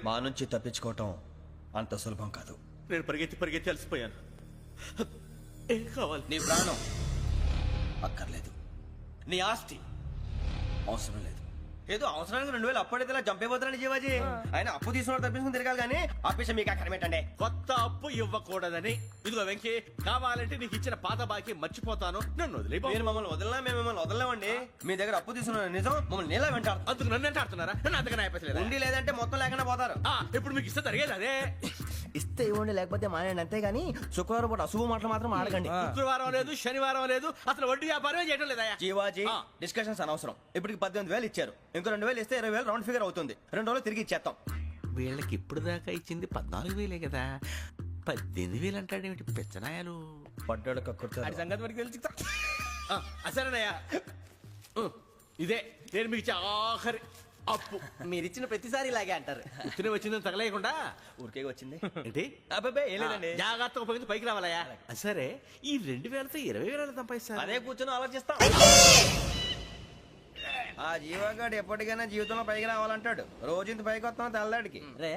మా నుంచి తప్పించుకోవటం అంత సులభం కాదు. నేను పరిగెత్తి అలసిపోయాను. ఏం కావాలి? నీ ప్రాణం అక్కర్లేదు, నీ ఆస్తి అవసరం లేదు. ఏదో అవసరానికి 2000 అప్పుడైతే ఇలా చంపేపోతారని జీవాజీ. ఆయన అప్పు తీసుకున్న తప్పించుకుని తిరగాలి కానీ ఆపేసి మీకు అక్కడ పెట్టండి. కొత్త అప్పు ఇవ్వకూడదని. ఇదిగో వెంకీ, కావాలంటే నీకు ఇచ్చిన పాత బాకీ మర్చిపోతాను, నన్ను వదిలే. మీరు మమ్మల్ని వదలనా? మేము మిమ్మల్ని వదలలేమండి. మీ దగ్గర అప్పు తీసుకున్న నిజం మమ్మల్ని నీలా వెంటాడు. అందుకు నన్ను ఎంత ఆడుతున్నారా? నన్ను అంతగా అయిపోతలేదు. ఉండి లేదంటే మొత్తం లేకుండా పోతారు. ఇప్పుడు మీకు ఇస్తే జరిగేది అదే. ఇస్తే ఇవ్వండి, లేకపోతే మానేయండి, అంతేగాని శుక్రవారం పూట అశుభ మాటలు మాత్రం ఆడకండి. శుక్రవారం లేదు, శనివారం లేదు, అసలు వడ్డీ వ్యాపారమే చేయడం లేదా? జీవాజీ, డిస్కషన్స్ అనవసరం. ఇప్పటికి 18,000 ఇచ్చారు, ఇంకో 2,000 ఇస్తే 20,000 రౌండ్ ఫిగర్ అవుతుంది. 2 రోజులు తిరిగి ఇచ్చేస్తాం. వీళ్ళకి ఇప్పుడు దాకా ఇచ్చింది 14,000 కదా, 18,000 అంటాడేమిటి పెచ్చనాయాలు? పడ్డాడు కక్కుర్తాడు. సంగతి వరకు తెలిసి సరేనయ్యా, ఇదే నేను మీకు ఇచ్చే ఆఖరి అప్పు. మీరిచ్చిన ప్రతిసారి ఇలాగే అంటారు. ఉత్తినే వచ్చిందని తగలేయకుండా ఊరికే వచ్చింది ఏంటి? అబ్బాయి ఏం లేదండి. జాగ్రత్తగా ఉపయోగించి పైకి రావాలయ్యా. సరే, ఈ 2,000తో 20,000 సంపాదిస్తారు. అదే కూర్చొని ఆలోచిస్తాం. ఆ జీవగాడు ఎప్పటికైనా జీవితంలో పైకి రావాలంటాడు. రోజు ఇంత పైకి వస్తాం తెల్లడికి. రే,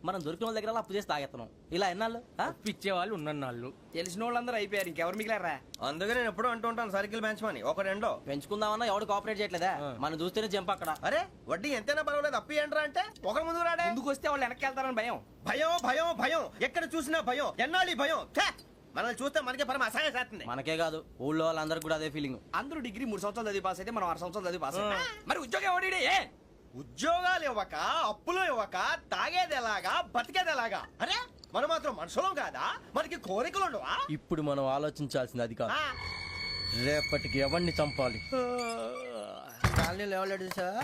మనం దొరికిన వాళ్ళ దగ్గర అప్పు చేసి తాగెత్తనం. ఇలా ఎన్నాళ్ళు పిచ్చేవాళ్ళు ఉన్నన్నాళ్ళు తెలిసిన వాళ్ళందరూ అయిపోయారు, ఇంకెవరు మిగిలారా? అందుకే నేను ఎప్పుడు అంటూ ఉంటాను, సర్కిల్ బెంచ్ మని ఒక రెండో పెంచుకుందామన్నా ఎవడు కోఆపరేట్ చేయట్లేదా? మనం చూస్తేనే జంప్ అక్కడ. అరే వడ్డీ ఎంతైనా పర్వాలేదు, అప్పు ఏంట్రా అంటే ఒక ముందు రాడే. ముందుకు వస్తే వాళ్ళు వెనక్కి వెళ్తారని భయం. భయం భయం భయం, ఎక్కడ చూసినా భయం. ఎన్నాళ్ళు భయం? మనల్ని చూస్తే మనకే పరమ అసహాయం చేస్తుంది. మనకే కాదు, ఊళ్ళో వాళ్ళందరికి కూడా అదే ఫీలింగ్. అందరూ డిగ్రీ 3 సంవత్సరాలు చదివి పాస్ అయితే మనం 6 సంవత్సరాలు చదివి పాస్ అయితే మరి ఉద్యోగం ఎవడి? ఉద్యోగాలు ఇవ్వక, అప్పులు ఇవ్వక, తాగేది ఎలాగా, బతికేది ఎలాగా? అరే మనం మాత్రం మనుషులం కాదా? మనకి కోరికలు ఉండవా? ఇప్పుడు మనం ఆలోచించాల్సింది అది కాదు, రేపటికి ఎవరిని చంపాలి. కాలనీ లేవలేడు సార్.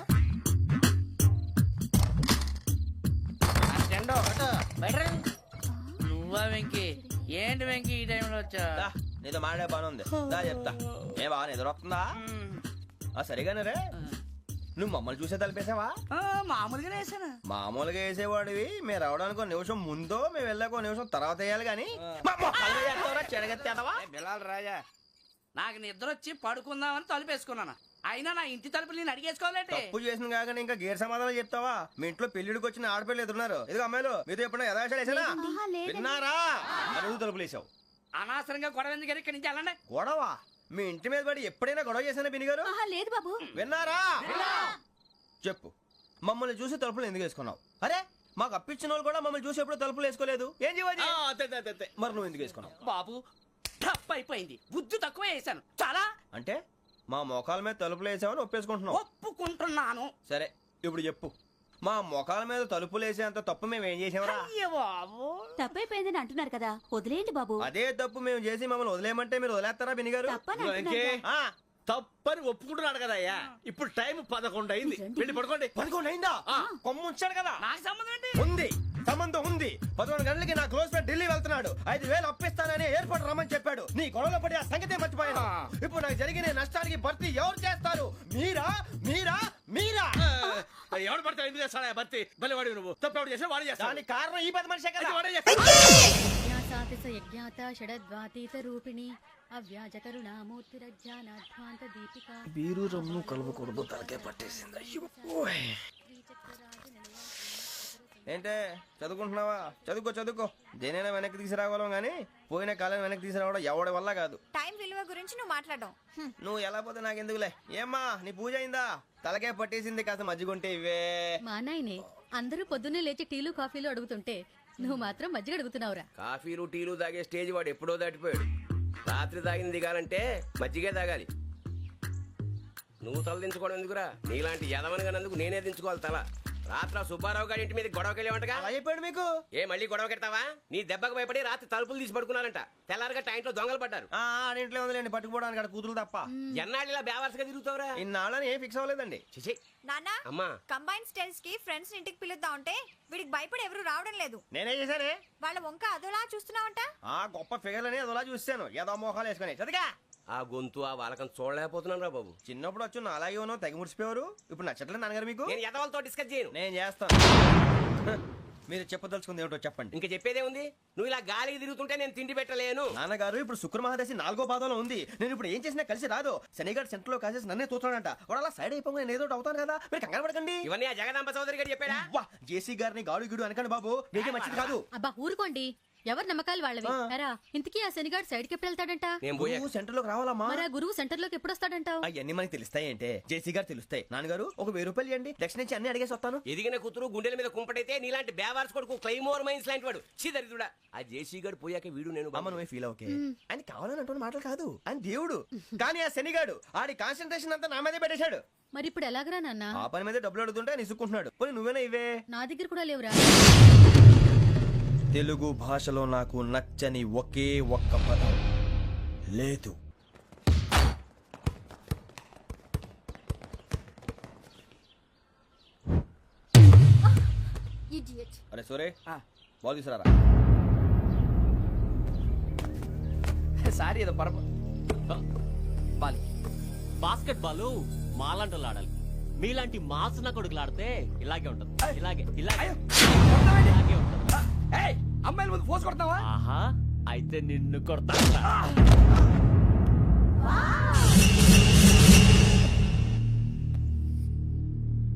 నువ్వా వెంకీ? ఏంటి వెంకీ ఈ టైంలో వచ్చా? నీతో మాడే పని ఉంది, దా చెప్తా. ఏ బాగా నిద్రొస్తుందా? సరిగానే రే, నువ్వు మమ్మల్ని చూసే తలిపేసావా? మామూలుగానే వేసాను. మామూలుగా వేసేవాడివి. మేము రావడానికి 1 నిమిషం ముందో, మేము వెళ్ళాక 1 నిమిషం తర్వాత వేయాలి కానీ బిలాల్ రాజా, నాకు నిద్ర వచ్చి పడుకుందామని తలుపేసుకున్నాను. అయినా నా ఇంటి తలుపులు నేను అడిగేసుకోవాలంటే. తప్పు చేసిన కాక ఇంకా గేర్ సమాధానం చెప్తావా? మీ ఇంట్లో పెళ్లిడికి వచ్చిన ఆడపిల్లలు ఎదురున్నారు. ఇదిగో అమ్మాయిలు, మీతో ఎప్పుడైనా యథాశాలు వేసానా? విన్నారా? అడుగు తలుపులు వేసావు. అనవసరంగా గొడవ ఎందుకు? ఇక్కడి నుంచి వెళ్ళండి. గొడవ? మీ ఇంటి మీద పడి ఎప్పుడైనా గొడవ చేశానా బిని గారు? లేదు బాబు. విన్నారా? చెప్పు, మమ్మల్ని చూసి తలుపులు ఎందుకు వేసుకున్నావు? అరే మాకు అప్పించిన వాళ్ళు కూడా మమ్మల్ని చూసి ఎప్పుడు తలుపులు వేసుకోలేదు. ఏం చేయాలి? మరి నువ్వు ఎందుకు వేసుకున్నావు? బాబు టప్ అయిపోయింది, బుద్ధి తక్కువ వేసాను చాలా. అంటే మా మోకాల మీద తలుపులు వేసామని ఒప్పేసుకుంటున్నావు? ఒప్పుకుంటున్నాను. సరే ఇప్పుడు చెప్పు, మా మొఖాల మీద తలుపులు వేసేంత తప్పు మేము ఏం చేసామరా? తప్పైపోయిందని అంటున్నారు కదా, వదిలేయండి బాబు. అదే తప్పు మేము చేసి మమ్మల్ని వదిలేయమంటే మీరు వదిలేస్తారా బినిగారు? తప్పని ఒప్పుకుంటున్నాడు కదా అయ్యా. ఇప్పుడు టైం 11 అయింది, వెళ్ళి పడుకోండి. 11 అయిందా? కొమ్ము ఉంచాడు కదా. నాకు సంబంధం ఏంటి? ఉంది, సంబంధం ఉంది. 11 గంటలకి నా క్లోజ్ ఫ్రెండ్ ఢిల్లీ వెళ్తున్నాడు. 5,000 అప్పిస్తానని ఎయిర్పోర్ట్ రమ్మని చెప్పాడు. నీ గొడవలో పడి ఆ సంగతే మర్చిపోయాను. ఇప్పుడు నాకు జరిగిన నష్టానికి భర్తీ ఎవరు చేస్తారు? మీరా మీరా మీరా? ఎవడు పడతావు? ఎందుకు చేస్తాడా భర్తీ? భలే వాడి నువ్వు. తప్పు ఎవడు చేసా వాడే చేస్తా. దానికి కారణం ఈ 10 మనిషే కదా. బీరు రమ్ము కలవకూడదు, తలకే పట్టేసింది. ఏంటే చదువుకుంటున్నావా? చదువుకో చదువుకో. దేనైనా వెనక్కి తీసుకురావాలం గానీ పోయిన కాలం వెనక్కి తీసుకురావడం ఎవడి వల్ల కాదు. టైం విలువ గురించి నువ్వు మాట్లాడడం. నువ్వు ఎలా పోతే నాకెందుకులే. ఏమ్మా నీ పూజ అయిందా? తలకే పట్టేసింది, కాస్త మజ్జిగుంటే ఇవే. మా నాయనే అందరూ పొద్దున్నే లేచి టీలు కాఫీలు అడుగుతుంటే నువ్వు మాత్రం మజ్జిగ అడుగుతున్నావురా. కాఫీలు టీలు తాగే స్టేజ్ వాడు ఎప్పుడో దాటిపోయాడు. రాత్రి తాగింది దిగాలంటే మజ్జిగే తాగాలి. నువ్వు తల దించుకోవడం ఎందుకురా? నీలాంటి యదవనగానందుకు నేనే దించుకోవాలి తల. రాత్రి సుబ్బారావు గారి ఇంటి మీద గొడవకి వెళ్ళేవంటగా. చెప్పాడు మీకు? ఏ మళ్ళీ గొడవ కెడతావా? నీ దెబ్బకు భయపడి రాత్రి తలుపులు తీసి పడుకున్నారంట. తెల్లారగా టైంట్లో దొంగలు పడ్డారు. ఇంట్లో ఉందిలేండి, పట్టుకుపోవడానికి అక్కడ కూతురు తప్ప. ఎన్నాళ్ళు ఇలా బేవర్స్గా తిరుగుతావురా? ఇన్నాళ్ళని ఏం ఫిక్స్ అవ్వలేదండి. చిచి నాన్నా, అమ్మా, కంబైన్ స్టైల్స్ కి ఫ్రెండ్స్ ఇంటికి పిలుద్దాం అంటే వీడికి భయపడి ఎవరు రావడం లేదు. నేనే చేశానే. వాళ్ళ వంక అదోలా చూస్తున్నావంట. గొప్ప ఫిగర్లని అదోలా చూస్తాను, ఏదో మోహాలు వేసుకుని. చదిగా ఆ గొంతు ఆ వాళ్ళకం చూడలేకపోతున్నాను రా బాబు. చిన్నప్పుడు వచ్చి నా అలాగే ఉన్నావు, తెగ ముడిచిపోయారు. ఇప్పుడు నచ్చట్లేదు నాన్నగారు మీకు? నేను యదవలతో డిస్కస్ చేయను. నేను చేస్తాను. మీరు చెప్పదలుచుకుంది ఏమిటో చెప్పండి. ఇంకా చెప్పేదే ఉంది. నువ్వు ఇలా గాలికి తిరుగుతుంటే నేను తిండి పెట్టలేను. నాన్నగారు ఇప్పుడు శుక్ర మహాదశి 4వ పాదంలో ఉంది. నేను ఇప్పుడు ఏం చేసినా కలిసి రాదు. శనిగారు సెంటర్ లో కాసేసి నన్నే చూస్తున్నాడంట. వాడు అలా సైడ్ అయిపోయి నేను ఏదో ఒకటి అవుతాను కదా, మీరు కంగారు పడకండి. ఇవన్నీ ఆ జగదాంబ చౌదరి గారు చెప్పాడా? వా, జేసీ గారిని గాడు గిడు అనకండి బాబు, మీకే మంచిది కాదు. అబ్బా ఊరుకోండి, ఎవరి నమ్మకాలు వాళ్ళవి. ఎరా ఇంతకీ ఆ శనిగాడు సైడ్ కి ఎప్పుడు వెళ్తాడంట? నేను పోయా. నువ్వు సెంటర్ లోకి రావాలమ్మా. మరి ఆ గురువు సెంటర్ లోకి ఎప్పుడు వస్తాడంటావు? అవన్నీ మనకి తెలుస్తాయి అంటే జేసీ గారు తెలుస్తాయి. నాన్నగారు ఒక 1000 రూపాయలు ఇవ్వండి, దక్షిణ నుంచి అన్ని అడిగేసి వస్తాను. ఎదిగిన కూతురు గుండెల మీద కుంపటైతే నీలాంటి బేవార్స్ కొడుకు క్లైమోర్ మైన్స్ లాంటి వాడు చీదరిదుడా. ఆ జేసీ గారు పోయాక వీడు నేను అమ్మ నువ్వే ఫీల్ ఓకే. ఆయన కావాలని అంటున్న మాటలు కాదు, ఆయన దేవుడు. కానీ ఆ శనిగాడు ఆడి కాన్సన్ట్రేషన్ అంతా నా మీదే పెట్టేశాడు. మరి ఇప్పుడు ఎలాగరా నాన్న? ఆ పని మీద డబ్బులు అడుగుతుంటే నిసుక్కుంటున్నాడు. పోనీ నువ్వేనా ఇవే? నా దగ్గర కూడా లేవురా. తెలుగు భాషలో నాకు నచ్చని ఒకే ఒక్క పదం లేదు. అరే సోరే, బాల్ తీసుకురారా. సారీ ఏదో బాల్ బాస్కెట్ బాల్ మాలాంటి వాళ్ళు ఆడాలి. మీలాంటి మాసన కొడుకులు ఆడితే ఇలాగే ఉంటది. ఇలాగే ఇలాగే ఇలాగే ఉంటది. అమ్మాయిల ముందు ఫోర్స్ కొడతావా? ఆహా, అయితే నిన్ను కొడతా.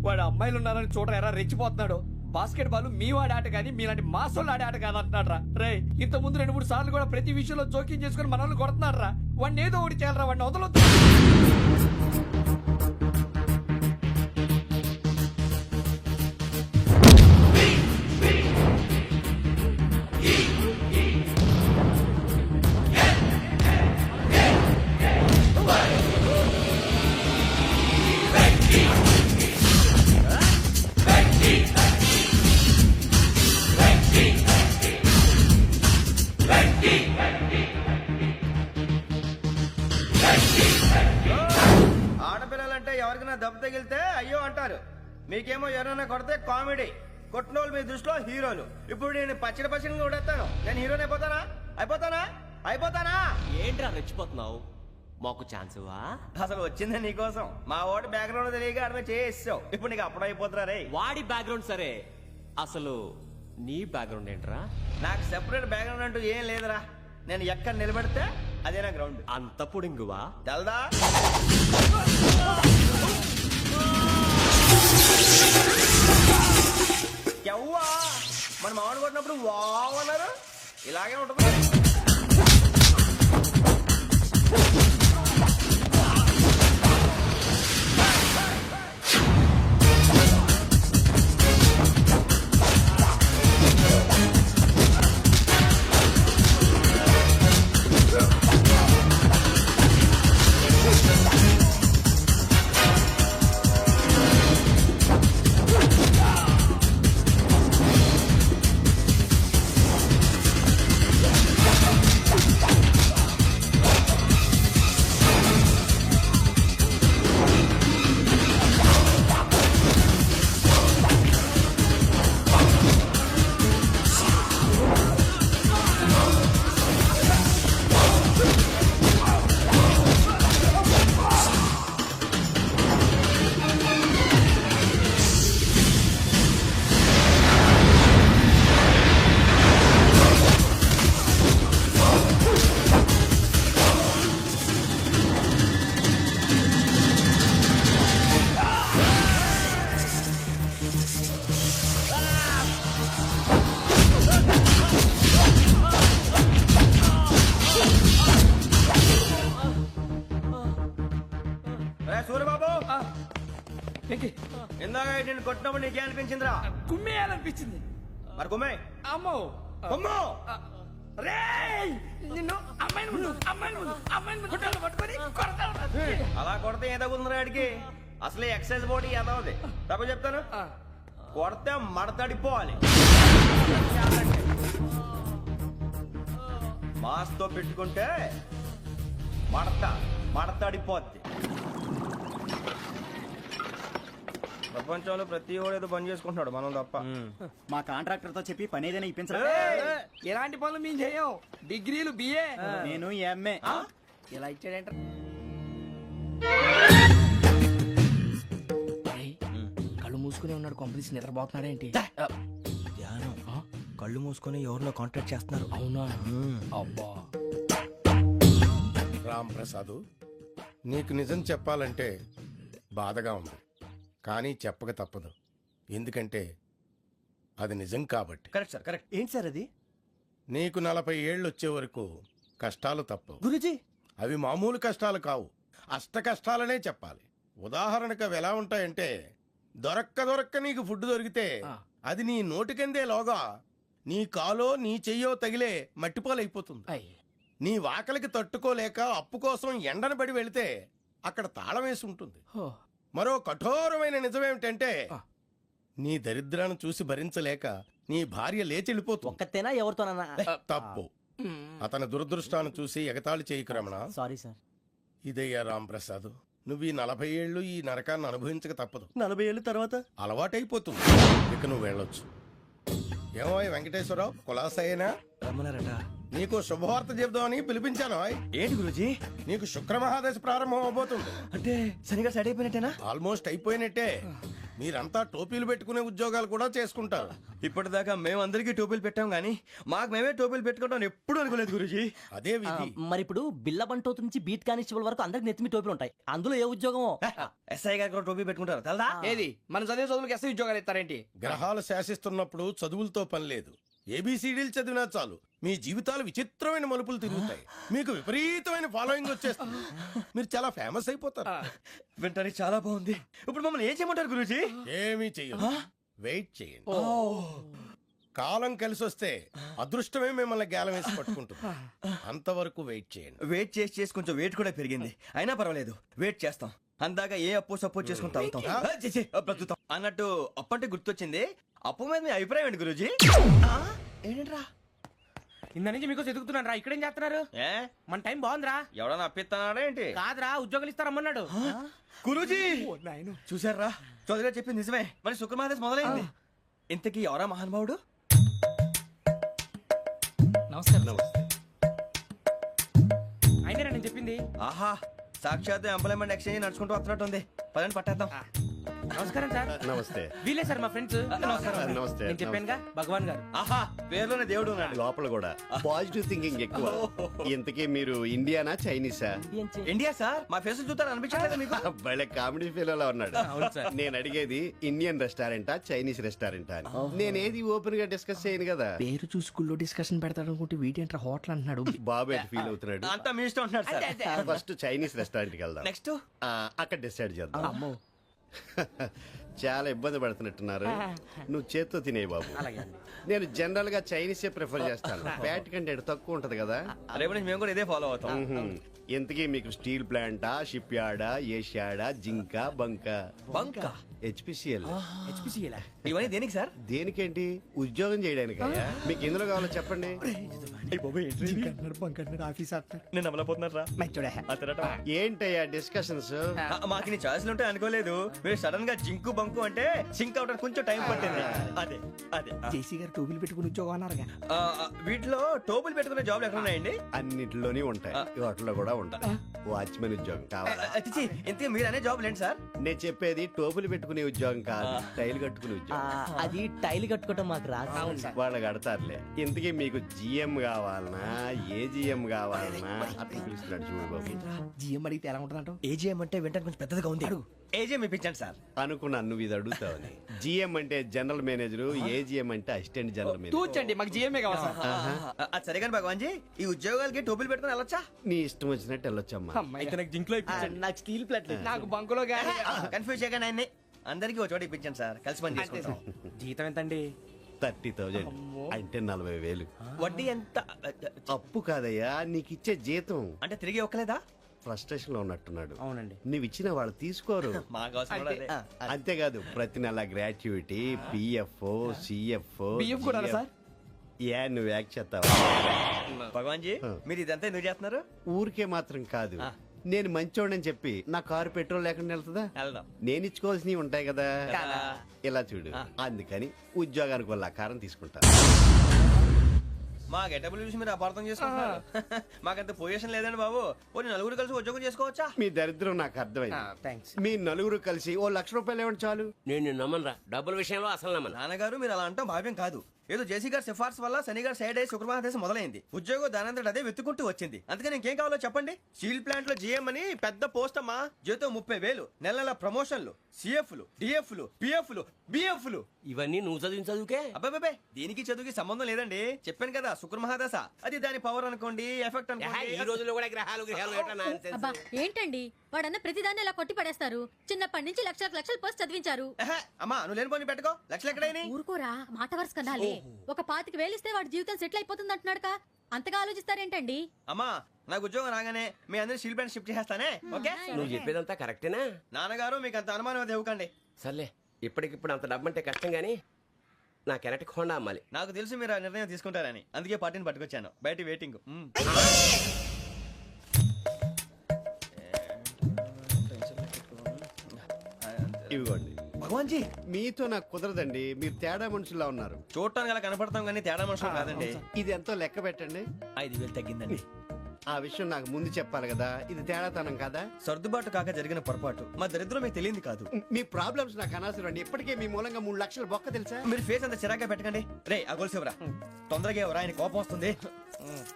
వాడు అమ్మాయిలు ఉన్నారని చూడరా ఎరా రెచ్చిపోతున్నాడు. బాస్కెట్ బాల్ మీ వాడి ఆట కానీ మీలాంటి మాసోళ్ళు ఆడే ఆట కాదు అంటున్నాడు రా. రే ఇంత ముందు 2-3 సార్లు కూడా ప్రతి విషయంలో జోక్యం చేసుకుని మన వాళ్ళు కొడుతున్నాడు రా. వాడిని ఏదో ఒకటి చేయాలరా, వాడిని వదలొద్దు. ఆడపిల్లలంటే ఎవరికైనా దెబ్బ తగిలితే అయ్యో అంటారు, మీకేమో ఎవరైనా కొడితే కామెడీ. కొట్టిన వాళ్ళు మీ దృష్టిలో హీరోలు. ఇప్పుడు నేను పచ్చడి కొడేస్తాను, నేను హీరోని అయిపోతానా? ఏంట్రా రెచ్చిపోతున్నావు? మాకు ఛాన్స్ ఇవ్వా? అసలు వచ్చింది నీకోసం. మా ఓటు బ్యాక్గ్రౌండ్ తెలియక అడమే చేసావు. ఇప్పుడు నీకు అప్పుడు అయిపోతున్నా రే. వాడి బ్యాక్గ్రౌండ్ సరే, అసలు నీ బ్యాక్గ్రౌండ్ ఏంట్రా? నాకు సెపరేట్ బ్యాక్గ్రౌండ్ అంటూ ఏం లేదురా. నేను ఎక్కడ నిలబెడితే అదే నా గ్రౌండ్. అంత పుడింగువా? తెల్దా? ఎవ్వా మన మామిడి కొట్టినప్పుడు వావ్ అన్నారు, ఇలాగే ఉంటుంది. సూర్యబాబు, ఇందాక నేను కొట్టినప్పుడు నీకే అనిపించిందిరా? కుమ్మేయాలనిపించింది. మరి కుమ్మే. అమ్మో కుమ్ము. రేయ్ నిన్ను అమ్మాయిని ముందు పట్టుకొని కొడతాను. అలా కొడితే ఏ తగ్గుతుందిరా ఆడికి? అసలే ఎక్సైజ్ బాడీ ఏదవుది. తప్ప చెప్తాను, కొడితే మడతడిపోవాలి. మాస్తో పెట్టుకుంటే మడతడిపోద్ది. ప్రపంచంలో ప్రతి వాడు ఏదో పని చేసుకుంటున్నాడు, మనం తప్ప. మా కాంట్రాక్టర్ తో చెప్పి పని ఏదైనా ఇప్పించరా? ఎలాంటి పనులు మేము చేయం. డిగ్రీలు బిఏ, నేను ఎంఏ. ఇలా ఇచ్చాడంట. కళ్ళు మూసుకునే ఉన్నాడు, కొంపదీసి నిద్రపోతున్నాడేంటి? ధ్యానం కళ్ళు మూసుకొని ఎవరినో కాంటాక్ట్ చేస్తున్నారు. అవునా? అబ్బా. రామ్ ప్రసాద్, నీకు నిజం చెప్పాలంటే బాధగా ఉంది, కానీ చెప్పక తప్పదు. ఎందుకంటే అది నిజం కాబట్టి. Correct sir, correct. ఏంటి సార్ అది? నీకు 40 ఏళ్ళు వచ్చే వరకు కష్టాలు తప్పవు. గురుజీ, అవి మామూలు కష్టాలు కావు, అష్ట కష్టాలనే చెప్పాలి. ఉదాహరణకు అవి ఎలా ఉంటాయంటే, దొరక్క నీకు ఫుడ్ దొరికితే అది నీ నోటికందే లోగా నీ కాలో నీ చెయ్యో తగిలే మట్టిపాలైపోతుంది. నీ వాకలికి తట్టుకోలేక అప్పు కోసం ఎండను పడి వెళితే అక్కడ తాళం వేసి ఉంటుంది. మరో కఠోరమైన నిజమేమిటంటే, నీ దరిద్రాన్ని చూసి భరించలేక నీ భార్య లేచి వెళ్ళిపోతుంది. ఒక్కతేనా ఎవరితోనన్నా? తప్పు. అతని దురదృష్టాన్ని చూసి ఎగతాళి చేయకు రమణ. Sorry sir. ఇదయ్యా రాంప్రసాద్, నువ్వు ఈ 40 ఏళ్ళు ఈ నరకాన్ని అనుభవించక తప్పదు. 40 ఏళ్ళ తర్వాత అలవాటైపోతుంది. ఇక నువ్వు వెళ్ళొచ్చు. ఏమో వెంకటేశ్వరరావు, కులాసైనా రమ్మన్నారట. నీకు శుభవార్త చెబుదామని పిలిపించాను. ఏంటి గురుజీ? నీకు శుక్రమహాదశ ప్రారంభం అవబోతుంది. అంటే సరిగా సెట్ అయిపోయినట్టేనా? ఆల్మోస్ట్ అయిపోయినట్టే. మీరంతా టోపీలు పెట్టుకునే ఉద్యోగాలు కూడా చేసుకుంటారు. ఇప్పటిదాకా మేమందరికీ టోపీలు పెట్టాం గానీ మాకు మేమే టోపీలు పెట్టుకుంటాం ఎప్పుడు అనుకోలేదు గురుజీ. అదే విధి. మరి ఇప్పుడు బిల్ల బంటోతు నుంచి బీట్ కానిస్టేబుల్ వరకు అందరికి నెత్తిమి టోపీలు ఉంటాయి. అందులో ఏ ఉద్యోగమో? ఎస్ఐ గారు కూడా టోపీ పెట్టుకుంటారు తెలదా? ఏది మన చదివే చదువులకు ఎస్ఐ ఉద్యోగాలు ఇస్తారేంటి? గ్రహాలు శాసిస్తున్నప్పుడు చదువులతో పని లేదు. ఏబిసిడీలు చదివినా చాలు మీ జీవితాలు విచిత్రమైన మలుపులు తిరుగుతాయి. మీకు విపరీతమైన ఫాలోయింగ్ వచ్చేస్తుంది. మీరు చాలా ఫేమస్ అయిపోతారు. వింటానికి చాలా బాగుంది. ఇప్పుడు మమ్మల్ని ఏం చేయమంటారు గురుజీ? ఏమీ చెయ్యదు, వెయిట్ చేయండి. కాలం కలిసి వస్తే అదృష్టమే మిమ్మల్ని గేలం వేసి పట్టుకుంటుంది. అంతవరకు వెయిట్ చేయండి. వెయిట్ చేసి కొంచెం వెయిట్ కూడా పెరిగింది. అయినా పర్వాలేదు, వెయిట్ చేస్తాం. అందాక ఏ అప్పు సపోర్ట్ చేసుకుని తాగుతాం, బ్రతుకుతాం అన్నట్టు. అప్పు అంటే గుర్తొచ్చింది. అప్పు మీద మీ అభిప్రాయం ఏంటి గురూజీ? ఏంటరా ఇంత నుంచి మీకు ఎదుగుతున్నాను రా. ఇక్కడేం చేస్తున్నారు? ఏ మన టైం బాగుందిరా. ఎవడన్నా అప్పిస్తున్నాడా ఏంటి? కాదురా, ఉద్యోగాలు ఇస్తారమ్మన్నాడు. గురూజీ చూసారా, చౌదరిగా చెప్పింది నిజమే. మరి శుక్రమాదేశ్ మొదలైంది. ఇంతకీ ఎవరా మహానుభావుడు? నమస్కారం. అయినా నేను చెప్పింది. ఆహా, సాక్షాత్ ఎంప్లాయ్మెంట్ ఎక్స్చేంజ్ నడుచుకుంటూ వస్తున్నట్టు ఉంది. పదండి పట్టేద్దాం. నమస్కారం సార్. నమస్తే. వీలే సార్ మా ఫ్రెండ్స్. నమస్కారం. నమస్తే. నేను చెప్పానుగా భగవాన్ గారు. ఆహా, పేర్లోనే దేవుడు ఉన్నాడు. లోపల కూడా పాజిటివ్ థింకింగ్ ఎక్కువ. ఇంతకీ మీరు ఇండియానా చైనీసా? India sir. మా ఫేస్ చూస్తారు అనిపించలేదు మీకు? భలే కామెడీ ఫీల్ అలా ఉన్నాడు. నేను అడిగేది ఇండియన్ రెస్టారెంటా చైనీస్ రెస్టారెంటా అని. నేనేది ఓపెన్ గా డిస్కస్ చేయను కదా. పేరు చూసుకుల్లో డిస్కషన్ పెడతాడు అనుకుంటే వీటి హోటల్ అంటున్నాడు. బాబు ఎట్ ఫీల్ అవుతున్నాడు. అంతా మీ ఇష్టం ఉంటున్నాడు సార్. ఫస్ట్ చైనీస్ రెస్టారెంట్ కి వెళ్దాం. నెక్స్ట్ అక్కడ డిసైడ్ చేద్దాం. చాలా ఇబ్బంది పడుతున్నట్టున్నారు. నువ్వు చేత్తో తినే బాబు. నేను జనరల్ గా చైనీసే ప్రిఫర్ చేస్తాను. ఫ్యాట్ కంటెంట్ తక్కువ ఉంటది కదా. రేపు నుంచి మేము కూడా ఇదే ఫాలో అవుతాం. ఇంతకీ మీకు స్టీల్ ప్లాంటా, షిప్ యార్డా, ఏషియాడా, జింక, బంకా? బంకా, హెచ్పిసిఎల్. ఇవన్నీ దేనికి సార్? దేనికేంటి? ఉద్యోగం చేయడానికి. మీకు ఎందులో కావాలో చెప్పండి. నేను అమలపోతున్నారా? ఏంటయ్యా డిస్కషన్స్? మాకు నీ ఛాయిస్లు ఉంటాయి అనుకోలేదు. మీరు సడన్ గా జింకు బంకు అంటే సింక్ అవడానికి కొంచెం టైం పట్టింది. అదే అదే జేసీ గారు టోపీలు పెట్టుకుని ఉద్యోగం అన్నారుగా. వీటిలో టోపులు పెట్టుకునే జాబ్లు ఎక్కడ ఉన్నాయండి? అన్నిటిలోనే ఉంటాయి, వాటిలో కూడా ఉంటాయి. వాచ్మెన్ ఉద్యోగం కావాలా? ఇంతకీ మీరు అనే జాబ్ లేండి సార్? నేను చెప్పేది టోపులు పెట్టుకునే ఉద్యోగం కాదు, టైల్ కట్టుకునే ఉద్యోగం. అది టైల్ కట్టుకోవటం మాకు రాదు. వాళ్ళు కడతారులే. ఇంతకీ మీకు జిఎం కావాలనా, ఏ జిఎం కావాలనా? అట్లా పిలుస్తున్నాడు చూడు బాబు. జిఎం అడిగితే ఎలా ఉంటుందంట? ఏజీఎం అంటే వింటానికి కొంచెం పెద్దదిగా ఉంది. ఏజీఎం ఇప్పించండి సార్. అనుకున్నాను నువ్వు ఇది అడుగుతావని. జిఎం అంటే జనరల్ మేనేజర్, ఏజిఎం అంటే అసిస్టెంట్ జనరల్ మేనేజర్. తూచండి, మాకు జిఎంఏ కావాలి సార్. అది సరే కానీ భగవాన్ జీ, ఈ ఉద్యోగాలకి టోపులు పెట్టుకుని వెళ్ళొచ్చా? నీ ఇష్టం వచ్చినట్టు వెళ్ళొచ్చమ్మా. నాకు స్టీల్ ప్లేట్ నాకు బంకులో గానీ. కన్ఫ్యూజ్ చేయగానే ఆయన్ని అందరికీ ఒక చోట ఇప్పించండి సార్, కలిసి పని చేసుకుంటాం. జీతం ఎంతండి? 30,000 అంటే 40,000. వడ్డీ ఎంత? అప్పు కాదయ్యా, నీకు ఇచ్చే జీతం. అంటే తిరిగి ఒక్కలేదా? ఫ్రస్ట్రేషన్ లో ఉన్నట్టున్నాడు. అవునండి. నువ్వు ఇచ్చిన వాళ్ళు తీసుకోరు. మాకు అవసరం కూడా అదే. అంతేకాదు ప్రతి నెల గ్రాట్యుటీ, పిఎఫ్, సిఎఫ్. బియ్యం కూడా సార్? ఏ నువ్వు యాక్ట్ చేస్తావా? భగవాన్ జీ, మీరు ఇదంతా ఎందుకు చేస్తున్నారు? ఊరికే మాత్రం కాదు, నేను మంచోడని చెప్పి నా కారు పెట్రోల్ లేకుండా వెళ్తుందా? వెళ్దాం. నేను ఇచ్చుకోవాల్సినవి ఉంటాయి కదా. ఇలా చూడు, అందుకని ఉద్యోగానికి వాళ్ళ ఆకారం తీసుకుంటా. మా గెటబుల్ చూసి మీరు అపార్థం చేసుకుంటున్నారు. మాకంత పొజిషన్ లేదండి బాబు. పోనీ నలుగురు కలిసి ఉద్యోగం చేసుకోవచ్చా? మీ దరిద్రం నాకు అర్థమైంది. మీ నలుగురు కలిసి ఓ 1,00,000 రూపాయలు ఇవ్వండి చాలు. నేను నమ్మనరా, డబ్బుల విషయంలో అసలు నమ్మను. నాన్నగారు, మీరు అలా అంటాం భావ్యం కాదు. ఏదో జేసీ గారి సిఫార్సు వల్ల శని గారు సైడ్ అయ్యి శుక్రమహాదేశం మొదలైంది. ఉద్యోగం దానంతటి అదే వెతుకుంటూ వచ్చింది. అందుకని ఇంకేం కావాలో చెప్పండి. స్టీల్ ప్లాంట్ లో జీఎం అని పెద్ద పోస్ట్ అమ్మా. జీతం 30,000, నెల నెల ప్రమోషన్లు, సిఎఫ్లు, డిఎఫ్లు, పిఎఫ్లు, బిఎఫ్లు. ఇవన్నీ నువ్వు చదివిన చదువుకే. అబ్బాబే దీనికి చదువుకి సంబంధం లేదండి. చెప్పాను కదా శుక్రమహాదశ. అది దాని పవర్ అనుకోండి, ఎఫెక్ట్ ఈ అనుకోండి. రోజుల్లో కూడా గ్రహాలు ఏటా nonsense? అబ్బా ఏంటండి వాడన్న ప్రతిదాన్ని ఇలా కొట్టి పడేస్తారు. చిన్నప్పటి నుంచి లక్షలకు లక్షలు పోస్ట్ చదివించారు. ఎహె, అమ్మా నువ్వు లేని పోనీ పెట్టుకో. లక్షలు ఎక్కడైనా ఊరుకోరా, మాట వరుస కదాలే. ఒక 25,000 ఇస్తే వాడి జీవితం సెటిల్ అయిపోతుంది అంటున్నాడుక. అంతగా ఆలోచిస్తారేంటండి? అమ్మా నాకు ఉద్యోగం రాగానే మీ అందరి స్టీల్ ప్లాంట్ షిఫ్ట్ చేస్తానే. ఓకే నువ్వు చెప్పేదంతా కరెక్టేనా? నాన్నగారు మీకు అంత అనుమానం అది ఇవ్వకండి. సర్లే, ఇప్పటికిప్పుడు అంత డబ్బు అంటే కష్టం గానీ నా కెనటిక్ హోండా అమ్మాలి. నాకు తెలుసు మీరు ఆ నిర్ణయం తీసుకుంటారని, అందుకే పార్టీని పట్టుకొచ్చాను. బయట వెయిటింగ్. ఇవ్వండి. భగవాన్ జీ మీతో నాకు కుదరదండి, మీరు తేడా మనుషుల్లా ఉన్నారు. చూడటానికి అలా కనపడతాం కానీ తేడా మనుషులు కాదండి. ఇది ఎంతో లెక్క పెట్టండి. 5,000 తగ్గిందండి. ఆ విషయం నాకు ముందు చెప్పాలి కదా, ఇది తేడాతనం కదా. సర్దుబాటు కాక జరిగిన పొరపాటు. మా దరిద్రం మీకు తెలియంది కాదు. మీ ప్రాబ్లమ్స్ నాకు అనవసరం అండి. ఇప్పటికే మీ మూలంగా 3 లక్షల బొక్క తెలుసా. మీరు ఫేస్ అంత చిరాగ్గా పెట్టకండి. రే ఆ గొలుసు ఎవరా? తొందరగా ఎవరా? ఆయన కోపం వస్తుంది.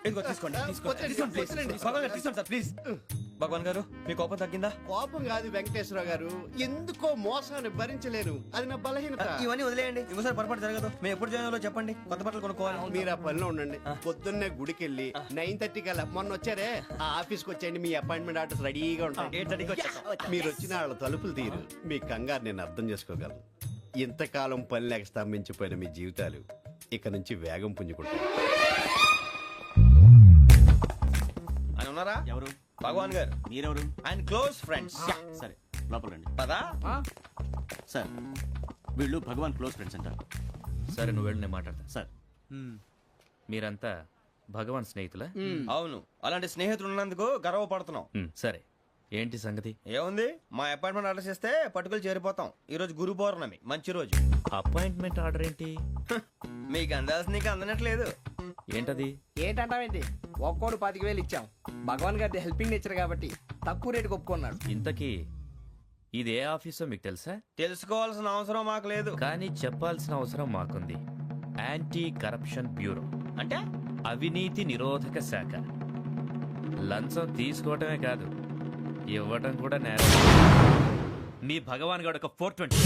ఇదిగో తీసుకోండి. తీసుకోండి ప్లీజ్. భగవాన్ గారు తీసుకోండి సార్ ప్లీజ్. భగవాన్ గారు మీ కోపం తగ్గిందా? కోపం కాదు వెంకటేశ్వర గారు, ఎందుకో మోసాన్ని భరించలేను, అది నా బలహీనత. ఇవన్నీ వదిలేయండి. ఇంకోసారి పొరపాటు జరగదు. మేము ఎప్పుడు జాయిన్ చెప్పండి, కొత్త బట్టలు కొనుక్కోవాలి. మీరు ఆ పనిలో ఉండండి. పొద్దున్నే గుడికి వెళ్ళి 9:30 కల్లా, మొన్న వచ్చారే ఆ ఆఫీస్కి వచ్చేయండి. మీ అపాయింట్మెంట్ ఆర్డర్స్ రెడీగా ఉంటాయి. 8:30కి వచ్చేస్తాం. మీరు వచ్చిన వాళ్ళ తలుపులు తీరు. మీ కంగారు నేను అర్థం చేసుకోగలను. ఇంతకాలం పని లేక స్తంభించిపోయిన మీ జీవితాలు ఇక నుంచి వేగం పుంజుకుంటాయి. ఆయన ఉన్నారా? ఎవరు? భగవాన్ గారు. మీరెవరు? ఆయన క్లోజ్ ఫ్రెండ్స్. సరే లోపల రండి. పదా సార్ వీళ్ళు భగవాన్ క్లోజ్ ఫ్రెండ్స్ అంటారు. సరే నువ్వు వెళ్ళి నేను మాట్లాడతా. సార్ మీరంతా భగవాన్ స్నేహితులా? అవును, అలాంటి స్నేహితులు ఉన్నందుకు గర్వపడుతున్నాం. సరే ఏంటి సంగతి? ఏముంది, మా అపాయింట్మెంట్ ఆర్డర్ చేస్తే పట్టుకులు చేరిపోతాం. ఈ రోజు గురు పౌర్ణమి, మంచి రోజు. అపాయింట్మెంట్ ఆర్డర్ ఏంటి? మీకు అందాల్సిన నీకు అందనట్లేదు. ఏంటది? ఏంటంటావేంటి? ఒక్కోడు 25,000 ఇచ్చాం. భగవాన్ గారి హెల్పింగ్ నేచర్ కాబట్టి తక్కువ రేటుకి ఒప్పుకున్నాడు. ఇంతకీ ఇది ఏ ఆఫీసో మీకు తెలుసా? తెలుసుకోవాల్సిన అవసరం మాకు లేదు, కానీ చెప్పాల్సిన అవసరం మాకుంది. యాంటీ కరప్షన్ బ్యూరో అంటే అవినీతి నిరోధక శాఖ. లంచం తీసుకోవటమే కాదు, ఇవ్వటం కూడా నేరం. మీ భగవాన్ గారు ఒక 420.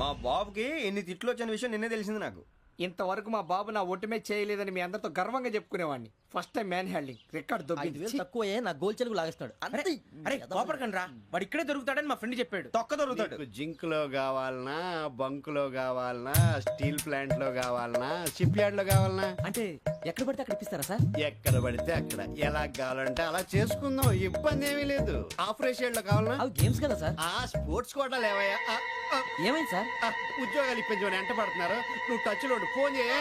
మా బాబుకి ఎన్ని తిట్లు వచ్చిన విషయం నిన్నే తెలిసింది నాకు. ఇంతవరకు మా బాబు నా ఒట్టుమే చేయలేదని మీ అందరితో గర్వంగా చెప్పుకునేవాడిని. First time man handing record 5,000 తక్కువే నా గోల్ చెలుగు లాగేస్తాడు. అరే కోపడకండి రా, వాడు ఇక్కడే దొరుకుతాడని మా ఫ్రెండ్ చెప్పాడు. తొక్క దొరుకుతాడు. మీకు జింక్ లో కావాలనా, బంక్ లో కావాలనా, స్టీల్ ప్లాంట్ లో కావాలనా, షిప్ యార్డ్ లో కావాలనా? అంటే ఎక్కడ పడితే అక్కడ ఇప్పిస్తారా సార్? ఎక్కడ పడితే అక్కడ, ఎలా కావాలంటే అలా చేసుకుందాం, ఇబ్బంది ఏమీ లేదు. ఆపరేషన్ లో కావాలనా? అవి గేమ్స్ కదా సార్. ఆ స్పోర్ట్స్ కోటా లేవయ్యా. ఏమైంది సార్? ఉద్యోగాలు ఇప్పించమని ఎంట పడుతున్నారు. నువ్వు టచ్ లో ఫోన్ చేయ.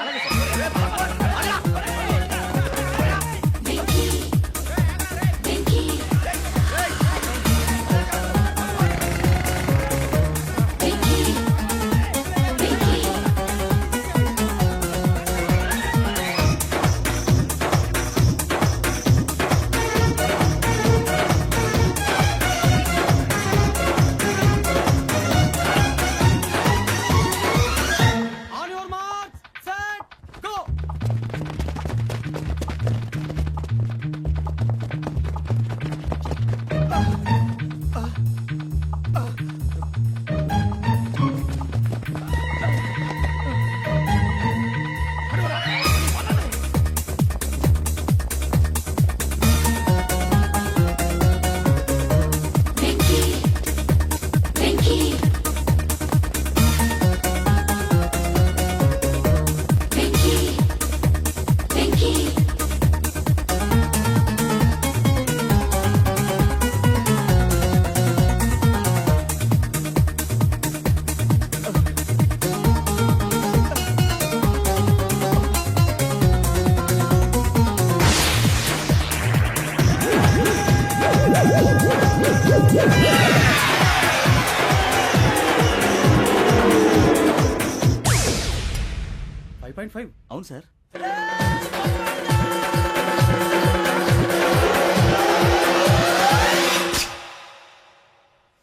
అవును సార్.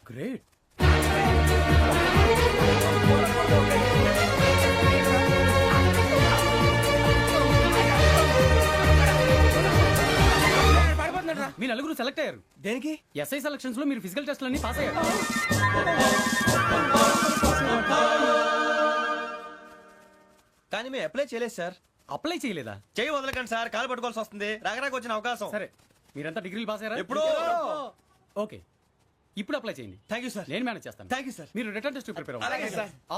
గ్రేట్. మీ నలుగురు సెలెక్ట్ అయ్యారు దేనికి? ఎస్ఐ సెలక్షన్స్ లో మీరు ఫిజికల్ టెస్ట్ అన్ని పాస్ అయ్యారు. కానీ మేము అప్లై చేయలేదు సార్. అప్లై చేయలేదా? చెయ్యి వదలకండి సార్, కాలు పట్టుకోవాల్సి వస్తుంది. రాగరాకు వచ్చిన అవకాశం. సరే, మీరంతా డిగ్రీలు పాస్ అయ్యారా? ఎప్పుడో. ఓకే, ఇప్పుడు అప్లై చేయండి. Thank you sir. నేను మేనేజ్ చేస్తాను. Thank you sir. మీరు రిటర్న్ టెస్ట్ ప్రిపేర్ అలాగే సార్.